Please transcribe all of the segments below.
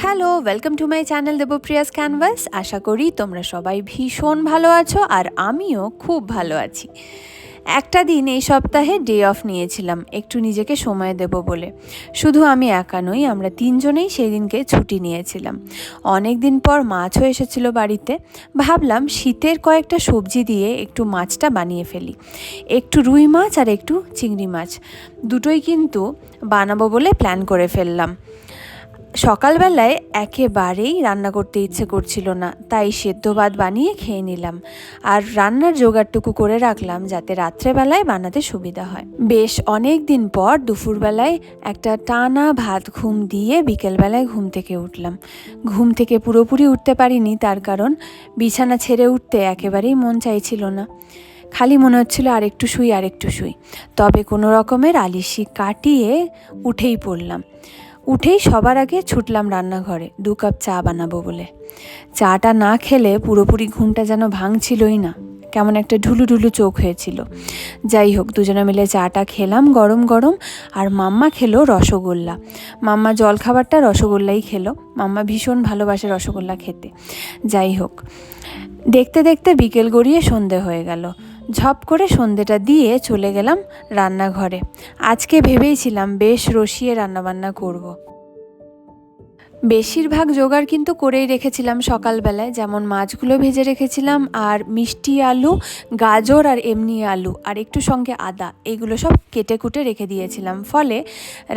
Hello, welcome to my channel Debpriya's canvas. আশা করি তোমরা সবাই ভীষণ ভালো আছো আর আমিও খুব ভালো আছি। একটা দিন এই সপ্তাহে ডে অফ নিয়েছিলাম একটু নিজেকে সময় দেব বলে। শুধু আমি একা নই, আমরা তিনজনেই সেই দিনকে ছুটি নিয়েছিলাম। অনেক দিন পর মাছও এসেছিল বাড়িতে। ভাবলাম শীতের কয়েকটা সবজি দিয়ে একটু মাছটা বানিয়ে ফেলি। একটু রুই মাছ আর একটু চিংড়ি মাছ, দুটোই কিন্তু বানাবো বলে প্ল্যান করে ফেললাম। সকালবেলায় একেবারেই রান্না করতে ইচ্ছে করছিল না, তাই সেদ্ধ ভাত বানিয়ে খেয়ে নিলাম আর রান্নার জোগাড়টুকু করে রাখলাম যাতে রাত্রেবেলায় বানাতে সুবিধা হয়। বেশ অনেক দিন পর দুপুরবেলায় একটা টানা ভাত ঘুম দিয়ে বিকেলবেলায় ঘুম থেকে উঠলাম। ঘুম থেকে পুরোপুরি উঠতে পারিনি, তার কারণ বিছানা ছেড়ে উঠতে একেবারেই মন চাইছিল না। খালি মনে হচ্ছিল আরেকটু শুই। তবে কোনো রকমের আলিশি কাটিয়ে উঠেই পড়লাম। উঠেই সবার আগে ছুটলাম রান্নাঘরে 2 কাপ চা বানাবো বলে। চাটা না খেলে পুরোপুরি ঘুমটা যেন ভাঙছিলই না, কেমন একটা ঢুলু ঢুলু চোখ হয়েছিল। যাই হোক, দুজনে মিলে চাটা খেলাম গরম গরম, আর মাম্মা খেলো রসগোল্লা। মাম্মা জলখাবারটা রসগোল্লাই খেলো, মাম্মা ভীষণ ভালোবাসে রসগোল্লা খেতে। যাই হোক, দেখতে দেখতে বিকেল গড়িয়ে সন্ধে হয়ে গেল। ঝপ করে সন্ধেটা দিয়ে চলে গেলাম রান্নাঘরে। আজকে ভেবেইছিলাম বেশ রসিয়ে রান্নাবান্না করব। বেশিরভাগ জোগাড় কিন্তু করেই রেখেছিলাম সকালবেলায়, যেমন মাছগুলো ভেজে রেখেছিলাম, আর মিষ্টি আলু, গাজর আর এমনি আলু, আর একটু সঙ্গে আদা, এগুলো সব কেটে কুটে রেখে দিয়েছিলাম। ফলে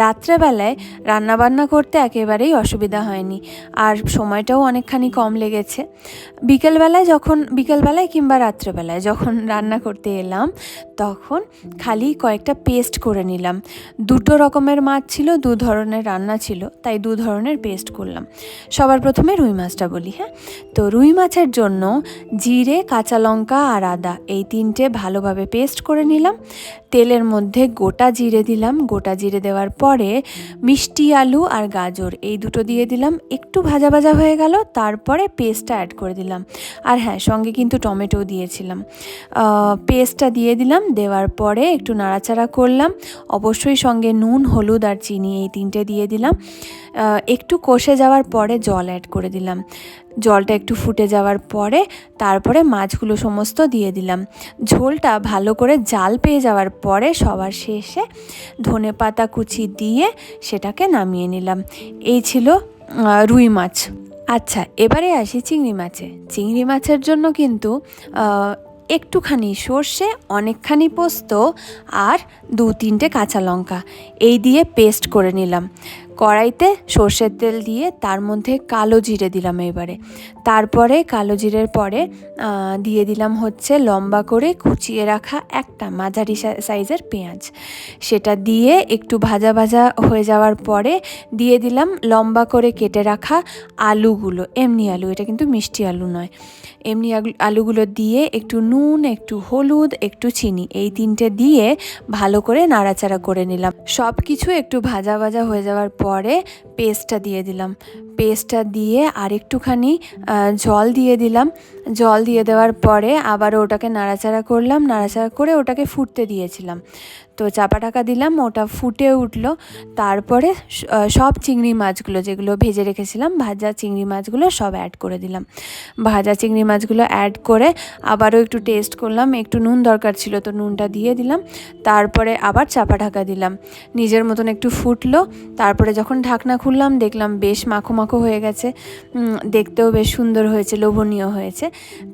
রাত্রেবেলায় রান্নাবান্না করতে একেবারেই অসুবিধা হয়নি, আর সময়টাও অনেকখানি কম লেগেছে। বিকেলবেলায় কিংবা রাত্রেবেলায় যখন রান্না করতে এলাম, তখন খালি কয়েকটা পেস্ট করে নিলাম। 2 রকমের মাছ ছিল, 2 ধরনের রান্না ছিল, তাই 2 ধরনের পেস্ট করলাম। সবার প্রথমে রুই মাছটা বলি। তো রুই মাছের জন্য জিরে, কাঁচা লঙ্কা আর আদা, এই 3টে ভালোভাবে পেস্ট করে নিলাম। তেলের মধ্যে গোটা জিরে দিলাম। গোটা জিরে দেওয়ার পরে মিষ্টি আলু আর গাজর, এই 2টো দিয়ে দিলাম। একটু ভাজা ভাজা হয়ে গেল, তারপরে পেস্টটা অ্যাড করে দিলাম। আর হ্যাঁ, সঙ্গে কিন্তু টমেটোও দিয়েছিলাম। পেস্টটা দিয়ে দিলাম, দেওয়ার পরে একটু নাড়াচাড়া করলাম। অবশ্যই সঙ্গে নুন, হলুদ আর চিনি, এই 3টে দিয়ে দিলাম। একটু কষে যাওয়ার পরে জল অ্যাড করে দিলাম। জলটা একটু ফুটে যাওয়ার পরে তারপরে মাছগুলো সমস্ত দিয়ে দিলাম। ঝোলটা ভালো করে জাল পেয়ে যাওয়ার পরে সবার শেষে ধনেপাতা কুচি দিয়ে সেটাকে নামিয়ে নিলাম। এই ছিল রুই মাছ। আচ্ছা, এবারে আসি চিংড়ি মাছে। চিংড়ি মাছের জন্য কিন্তু একটুখানি সর্ষে, অনেকখানি পোস্ত আর 2-3টে কাঁচা লঙ্কা, এই দিয়ে পেস্ট করে নিলাম। কড়াইতে সর্ষের তেল দিয়ে তার মধ্যে কালো জিরে দিলাম এবারে। তারপরে কালো জিরের পরে দিয়ে দিলাম হচ্ছে লম্বা করে কুচিয়ে রাখা একটা মাঝারি সাইজের পেঁয়াজ। সেটা দিয়ে একটু ভাজা ভাজা হয়ে যাওয়ার পরে দিয়ে দিলাম লম্বা করে কেটে রাখা আলুগুলো। এমনি আলু, এটা কিন্তু মিষ্টি আলু নয়। এমনি আলুগুলো দিয়ে একটু নুন, একটু হলুদ, একটু চিনি, এই 3টে দিয়ে ভালো করে নাড়াচাড়া করে নিলাম। সব কিছু একটু ভাজা ভাজা হয়ে যাওয়ার পরে পেস্টটা দিয়ে দিলাম। পেস্টটা দিয়ে আর একটুখানি জল দিয়ে দিলাম। জল দিয়ে দেওয়ার পরে আবার ওটাকে নাড়াচাড়া করলাম। নাড়াচাড়া করে ওটাকে ফুটতে দিয়েছিলাম। তো চাপা ঢাকা দিলাম, ওটা ফুটে উঠলো। তারপরে সব চিংড়ি মাছগুলো যেগুলো ভেজে রেখেছিলাম, ভাজা চিংড়ি মাছগুলো সব অ্যাড করে দিলাম। ভাজা চিংড়ি মাছগুলো অ্যাড করে আবারও একটু টেস্ট করলাম। একটু নুন দরকার ছিল, তো নুনটা দিয়ে দিলাম। তারপরে আবার চাপা ঢাকা দিলাম। নিজের মতন একটু ফুটলো। তারপরে যখন ঢাকনা খুললাম, দেখলাম বেশ মাখো মাখো হয়ে গেছে, দেখতেও বেশ সুন্দর হয়েছে, লোভনীয় হয়েছে।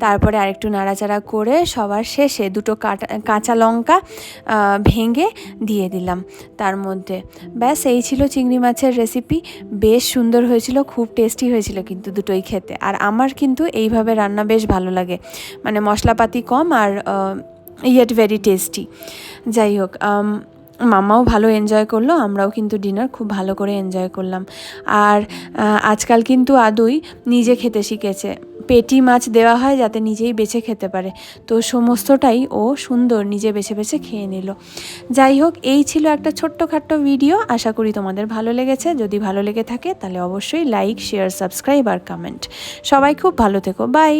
তারপরে আরেকটু নাড়াচাড়া করে সবার শেষে 2টো কাঁচা লঙ্কা ভেঙে দিয়ে দিলাম তার মধ্যে। ব্যাস, এই ছিল চিংড়ি মাছের রেসিপি। বেশ সুন্দর হয়েছিল, খুব টেস্টি হয়েছিল কিন্তু দুটোই খেতে। আর আমার কিন্তু এইভাবে রান্না বেশ ভালো লাগে, মানে মশলাপাতি কম আর ইয়েট ভেরি টেস্টি। যাই হোক, মামাও ভালো এনজয় করলো, আমরাও কিন্তু ডিনার খুব ভালো করে এনজয় করলাম। আর আজকাল কিন্তু আদুই নিজে খেতে শিখেছে। পেটি মাছ দেওয়া হয় যাতে নিজেই বেছে খেতে পারে, তো সমস্তটাই ও সুন্দর নিজে বেছে বেছে খেয়ে নিল। যাই হোক, এই ছিল একটা ছোট্টখাট্টো ভিডিও। আশা করি তোমাদের ভালো লেগেছে। যদি ভালো লেগে থাকে তাহলে অবশ্যই লাইক, শেয়ার, সাবস্ক্রাইব আর কমেন্ট। সবাই খুব ভালো থেকো। বাই।